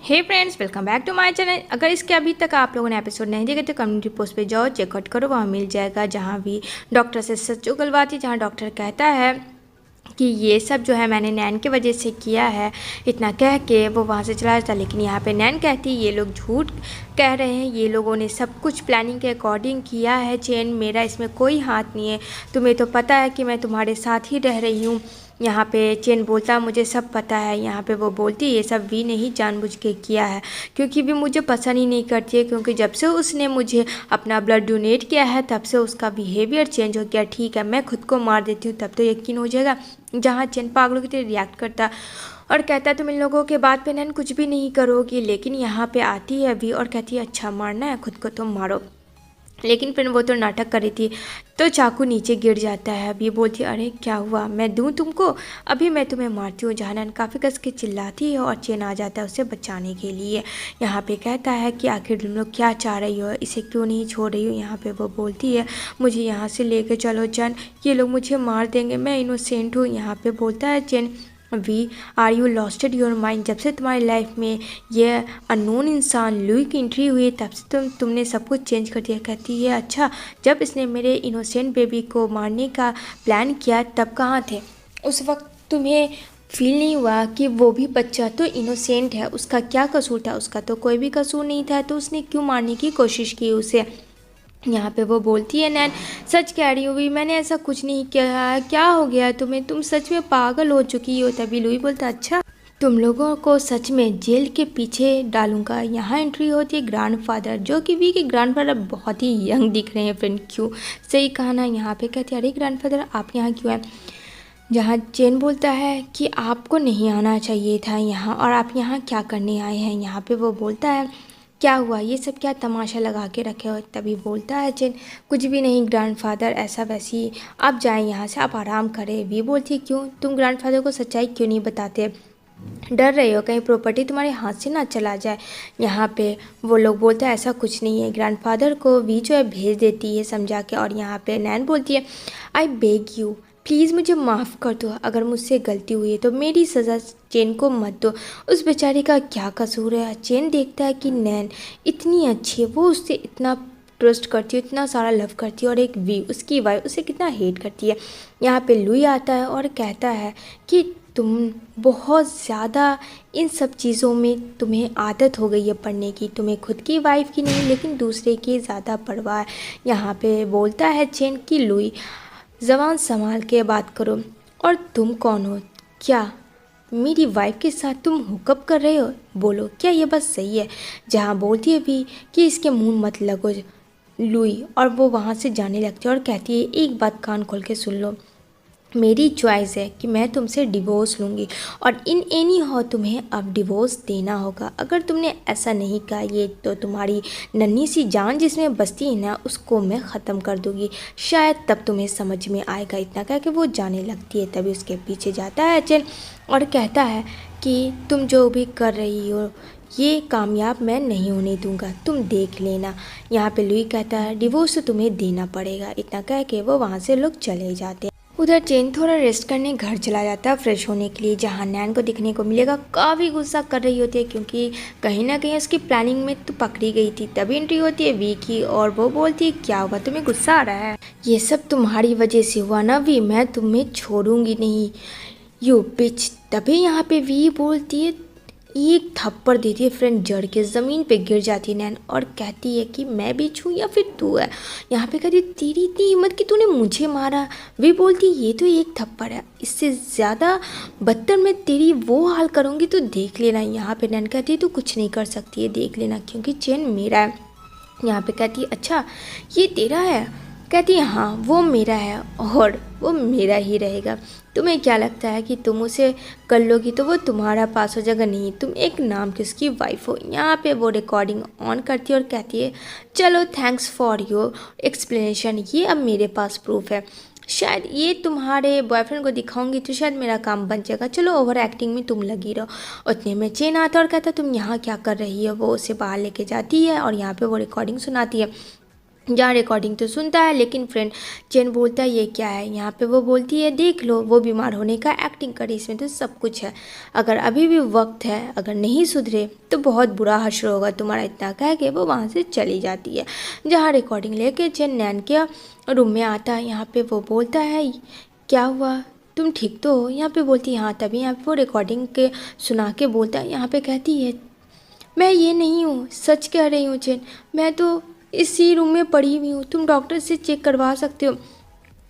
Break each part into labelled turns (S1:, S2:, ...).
S1: Hey friends, welcome back to my channel. अगर इसके अभी तक आप लोगों ने एपिसोड नहीं देखा तो कम्युनिटी पोस्ट पे जाओ, चेकआउट करो, वहाँ मिल जाएगा। जहाँ भी डॉक्टर से सच उगलवाती, जहाँ डॉक्टर कहता है कि ये सब जो है मैंने नैन की वजह से किया है, इतना कह के वो वहाँ से चला जाता। लेकिन यहाँ पे नैन कहती ये लोग झूठ कह रहे हैं, ये लोगों ने सब कुछ प्लानिंग के अकॉर्डिंग किया है। चेन, मेरा इसमें कोई हाथ नहीं है। तुम्हें तो पता है कि मैं तुम्हारे साथ ही रह रही हूँ। यहाँ पे चेन बोलता मुझे सब पता है। यहाँ पे वो बोलती ये सब भी नहीं जानबूझ के किया है, क्योंकि भी मुझे पसंद ही नहीं करती है। क्योंकि जब से उसने मुझे अपना ब्लड डोनेट किया है तब से उसका बिहेवियर चेंज हो गया। ठीक है, मैं खुद को मार देती हूँ तब तो यकीन हो जाएगा। जहाँ चेन पागलों की तरह रिएक्ट करता और कहता तुम इन लोगों के बात पे नैन कुछ भी नहीं करोगी। लेकिन यहाँ पे आती है अभी और कहती है अच्छा मारना है खुद को तो मारो। लेकिन फिर वो तो नाटक कर रही थी तो चाकू नीचे गिर जाता है। अब ये बोलती है अरे क्या हुआ, मैं दूं तुमको, अभी मैं तुम्हें मारती हूँ। जहानन काफ़ी कस के चिल्लाती है और चेन आ जाता है उसे बचाने के लिए। यहाँ पे कहता है कि आखिर तुम लोग क्या चाह रही हो, इसे क्यों नहीं छोड़ रही हो। यहाँ पे वो बोलती है मुझे यहाँ से लेके चलो चैन, ये लोग मुझे मार देंगे, मैं इनोसेंट हूँ। यहाँ पे बोलता है चेन we are you losted your mind. जब से तुम्हारी लाइफ में ये अननोन इंसान लुई की एंट्री हुई तब से तुमने सब कुछ चेंज कर दिया। कहती है अच्छा, जब इसने मेरे इनोसेंट बेबी को मारने का प्लान किया तब कहाँ थे? उस वक्त तुम्हें फील नहीं हुआ कि वो भी बच्चा तो इनोसेंट है, उसका क्या कसूर था? उसका तो कोई भी कसूर नहीं था, तो उसने क्यों मारने की कोशिश की उसे? यहाँ पे वो बोलती है नैन सच कह रही हूँ भी, मैंने ऐसा कुछ नहीं किया है। क्या हो गया तुम्हें, तुम सच में पागल हो चुकी हो। तभी लुई बोलता अच्छा, तुम लोगों को सच में जेल के पीछे डालूंगा। यहाँ एंट्री होती है ग्रैंडफादर, जो कि वी के ग्रैंडफादर बहुत ही यंग दिख रहे हैं। फ्रेंड क्यों, सही कहा ना। यहाँ पे कहते हैं अरे ग्रैंडफादर आप यहाँ क्यों हैं? जहाँ चेन बोलता है कि आपको नहीं आना चाहिए था यहाँ, और आप यहाँ क्या करने आए हैं। यहाँ पे वो बोलता है क्या हुआ, ये सब क्या तमाशा लगा के रखे हो? तभी बोलता है चेन कुछ भी नहीं ग्रैंडफादर, ऐसा वैसी, आप जाएं यहाँ से, आप आराम करें। भी बोलती है क्यों, तुम ग्रैंडफादर को सच्चाई क्यों नहीं बताते? डर रहे हो कहीं प्रॉपर्टी तुम्हारे हाथ से ना चला जाए। यहाँ पे वो लोग बोलते हैं ऐसा कुछ नहीं है। ग्रैंडफादर को भी जो है भेज देती है समझा के। और यहाँ पे नैन बोलती है आई बेग यू, प्लीज़ मुझे माफ़ कर दो, अगर मुझसे गलती हुई है तो मेरी सज़ा चेन को मत दो। उस बेचारी का क्या कसूर है? चेन देखता है कि नैन इतनी अच्छी है, वो उससे इतना ट्रस्ट करती है, इतना सारा लव करती है, और एक वी उसकी वाइफ उसे कितना हेट करती है। यहाँ पे लुई आता है और कहता है कि तुम बहुत ज़्यादा इन सब चीज़ों में तुम्हें आदत हो गई है पढ़ने की, तुम्हें खुद की वाइफ की नहीं लेकिन दूसरे की ज़्यादा परवाह है। यहाँ पे बोलता है चेन की लुई ज़बान संभाल के बात करो, और तुम कौन हो? क्या मेरी वाइफ के साथ तुम हुकअप कर रहे हो? बोलो क्या ये बात सही है? जहाँ बोलती है भी कि इसके मुंह मत लगो लुई, और वो वहाँ से जाने लगती है और कहती है एक बात कान खोल के सुन लो, मेरी चॉइस है कि मैं तुमसे डिवोर्स लूँगी, और इन एनी हाउ तुम्हें अब डिवोर्स देना होगा। अगर तुमने ऐसा नहीं कहा ये तो तुम्हारी नन्ही सी जान जिसमें बसती है ना उसको मैं ख़त्म कर दूँगी, शायद तब तुम्हें समझ में आएगा। इतना कह के वो जाने लगती है। तभी उसके पीछे जाता है चेन और कहता है कि तुम जो भी कर रही हो ये कामयाब मैं नहीं होने दूंगा, तुम देख लेना। यहाँ पे लुई कहता है डिवोर्स तो तुम्हें देना पड़ेगा। इतना कह के वो वहाँ से लोग चले जाते हैं। उधर चेन थोड़ा रेस्ट करने घर चला जाता है फ्रेश होने के लिए। जहाँ नैन को दिखने को मिलेगा काफ़ी गुस्सा कर रही होती है, क्योंकि कहीं ना कहीं उसकी प्लानिंग में तो पकड़ी गई थी। तभी एंट्री होती है वी की और वो बोलती है क्या हुआ, तुम्हें गुस्सा आ रहा है? ये सब तुम्हारी वजह से हुआ ना वी, मैं तुम्हें छोड़ूंगी नहीं यू बिच। तभी यहाँ पे वी बोलती है, एक थप्पड़ देती है फ्रेंड, जड़ के ज़मीन पे गिर जाती है नैन और कहती है कि मैं भी छूँ या फिर तू है? यहाँ पे कहती तेरी इतनी हिम्मत कि तूने मुझे मारा। वे बोलती ये तो एक थप्पड़ है, इससे ज़्यादा बदतर मैं तेरी वो हाल करूँगी तो देख लेना। यहाँ पे नैन कहती है तू कुछ नहीं कर सकती है, देख लेना, क्योंकि चेन मेरा है। यहाँ पे कहती है अच्छा ये तेरा है? कहती है हाँ वो मेरा है और वो मेरा ही रहेगा। तुम्हें क्या लगता है कि तुम उसे कर लोगी तो वो तुम्हारा पास हो जाएगा? नहीं, तुम एक नाम की उसकी वाइफ हो। यहाँ पे वो रिकॉर्डिंग ऑन करती है और कहती है चलो थैंक्स फॉर योर एक्सप्लेनेशन, ये अब मेरे पास प्रूफ है, शायद ये तुम्हारे बॉयफ्रेंड को दिखाऊंगी तो शायद मेरा काम बन जाएगा, चलो ओवर एक्टिंग में तुम लगी रहो। उतने में चेन आता और कहता तुम यहाँ क्या कर रही हो? वो उसे बाहर लेके जाती है और यहाँ पे वो रिकॉर्डिंग सुनाती है। जहाँ रिकॉर्डिंग तो सुनता है, लेकिन फ्रेंड चेन बोलता है ये क्या है। यहाँ पे वो बोलती है देख लो, वो बीमार होने का एक्टिंग करे, इसमें तो सब कुछ है। अगर अभी भी वक्त है, अगर नहीं सुधरे तो बहुत बुरा हश्र होगा तुम्हारा। इतना कह के वो वहाँ से चली जाती है। जहाँ रिकॉर्डिंग लेके चेन नैन के रूम में आता है। यहाँ पे वो बोलता है क्या हुआ, तुम ठीक तो हो। यहाँ पे बोलती है हाँ। तभी यहाँ पे वो रिकॉर्डिंग के सुना के बोलता है। यहाँ पे कहती है मैं ये नहीं हूँ, सच कह रही हूँ चेन, मैं तो इसी रूम में पड़ी हुई हूँ, तुम डॉक्टर से चेक करवा सकते हो।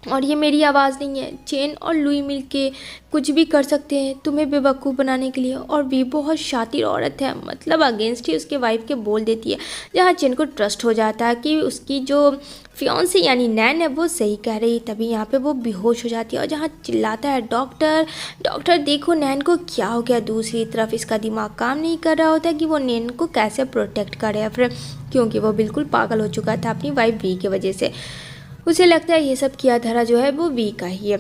S1: और ये मेरी आवाज़ नहीं है। चेन और लुई मिलके कुछ भी कर सकते हैं तुम्हें बेवकूफ़ बनाने के लिए। और भी बहुत शातिर औरत है, मतलब अगेंस्ट ही उसके वाइफ के बोल देती है। जहाँ चेन को ट्रस्ट हो जाता है कि उसकी जो फियांसी यानी नैन है वो सही कह रही। तभी यहाँ पे वो बेहोश हो जाती है और जहाँ चिल्लाता है डॉक्टर डॉक्टर देखो नैन को क्या हो गया। दूसरी तरफ इसका दिमाग काम नहीं कर रहा होता कि वो नैन को कैसे प्रोटेक्ट करे, या फिर क्योंकि वो बिल्कुल पागल हो चुका था अपनी वाइफ वी की वजह से। उसे लगता है ये सब किया धरा जो है वो वी का ही है।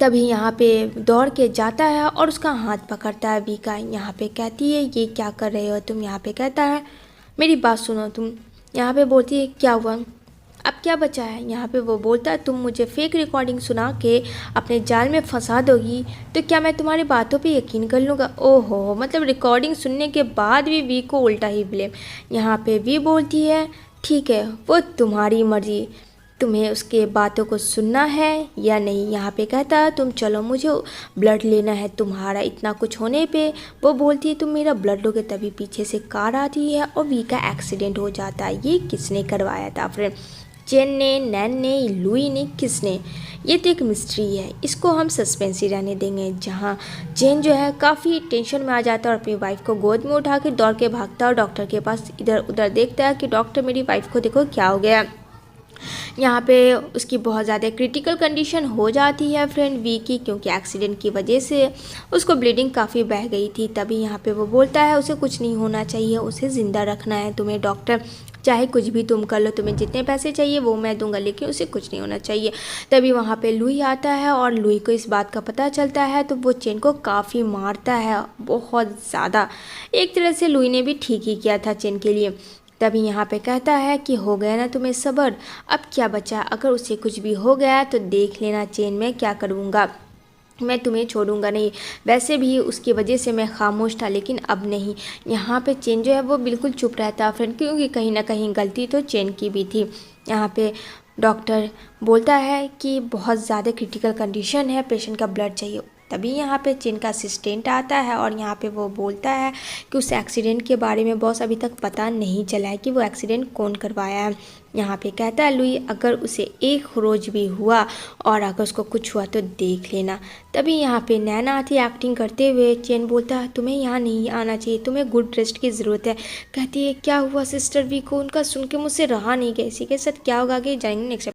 S1: तभी यहाँ पे दौड़ के जाता है और उसका हाथ पकड़ता है वी का। यहाँ पे कहती है ये क्या कर रहे हो तुम। यहाँ पे कहता है मेरी बात सुनो तुम। यहाँ पे बोलती है क्या हुआ, अब क्या बचा है। यहाँ पे वो बोलता है तुम मुझे फेक रिकॉर्डिंग सुना के अपने जाल में फंसा दोगी तो क्या मैं तुम्हारी बातों पे यकीन कर लूँगा। ओहो, मतलब रिकॉर्डिंग सुनने के बाद भी वी को उल्टा ही ब्लेम। यहाँ पे वी बोलती है ठीक है वो तुम्हारी मर्जी, तुम्हें उसके बातों को सुनना है या नहीं। यहाँ पे कहता है तुम चलो मुझे ब्लड लेना है तुम्हारा इतना कुछ होने पे। वो बोलती है तुम मेरा ब्लड लोगे। तभी पीछे से कार आती है और वी का एक्सीडेंट हो जाता है। ये किसने करवाया था फ्रेंड, चेन ने, नैन ने, लुई ने, किसने। ये तो एक मिस्ट्री है, इसको हम सस्पेंस ही रहने देंगे। जहाँ चेन जो है काफ़ी टेंशन में आ जाता है और अपनी वाइफ को गोद में उठा के दौड़ के भागता है और डॉक्टर के पास इधर उधर देखता है कि डॉक्टर मेरी वाइफ को देखो क्या हो गया। यहाँ पे उसकी बहुत ज़्यादा क्रिटिकल कंडीशन हो जाती है फ्रेंड वी की, क्योंकि एक्सीडेंट की वजह से उसको ब्लीडिंग काफ़ी बह गई थी। तभी यहाँ पे वो बोलता है उसे कुछ नहीं होना चाहिए, उसे ज़िंदा रखना है तुम्हें डॉक्टर, चाहे कुछ भी तुम कर लो, तुम्हें जितने पैसे चाहिए वो मैं दूंगा, लेकिन उसे कुछ नहीं होना चाहिए। तभी वहाँ पे लुई आता है और लुई को इस बात का पता चलता है तो वो चेन को काफ़ी मारता है, बहुत ज़्यादा। एक तरह से लुई ने भी ठीक ही किया था चेन के लिए। तभी यहाँ पे कहता है कि हो गया ना तुम्हें सब्र, अब क्या बचा। अगर उसे कुछ भी हो गया तो देख लेना चेन में क्या करूँगा, मैं तुम्हें छोड़ूंगा नहीं। वैसे भी उसकी वजह से मैं खामोश था, लेकिन अब नहीं। यहाँ पे चेन जो है वो बिल्कुल चुप रहता है फ्रेंड, क्योंकि कहीं ना कहीं गलती तो चेन की भी थी। यहाँ पे डॉक्टर बोलता है कि बहुत ज़्यादा क्रिटिकल कंडीशन है, पेशेंट का ब्लड चाहिए। तभी यहाँ पे चेन का असिस्टेंट आता है और यहाँ पे वो बोलता है कि उस एक्सीडेंट के बारे में बॉस अभी तक पता नहीं चला है कि वो एक्सीडेंट कौन करवाया है। यहाँ पे कहता है लुई अगर उसे एक रोज भी हुआ और अगर उसको कुछ हुआ तो देख लेना। तभी यहाँ पे नैना आती है एक्टिंग करते हुए। चेन बोलता है तुम्हें यहाँ नहीं आना चाहिए, तुम्हें गुड रेस्ट की ज़रूरत है। कहती है क्या हुआ सिस्टर वी को, उनका सुन के मुझसे रहा नहीं गया। इसी के साथ क्या होगा आगे जाएंगे नेक्स्ट।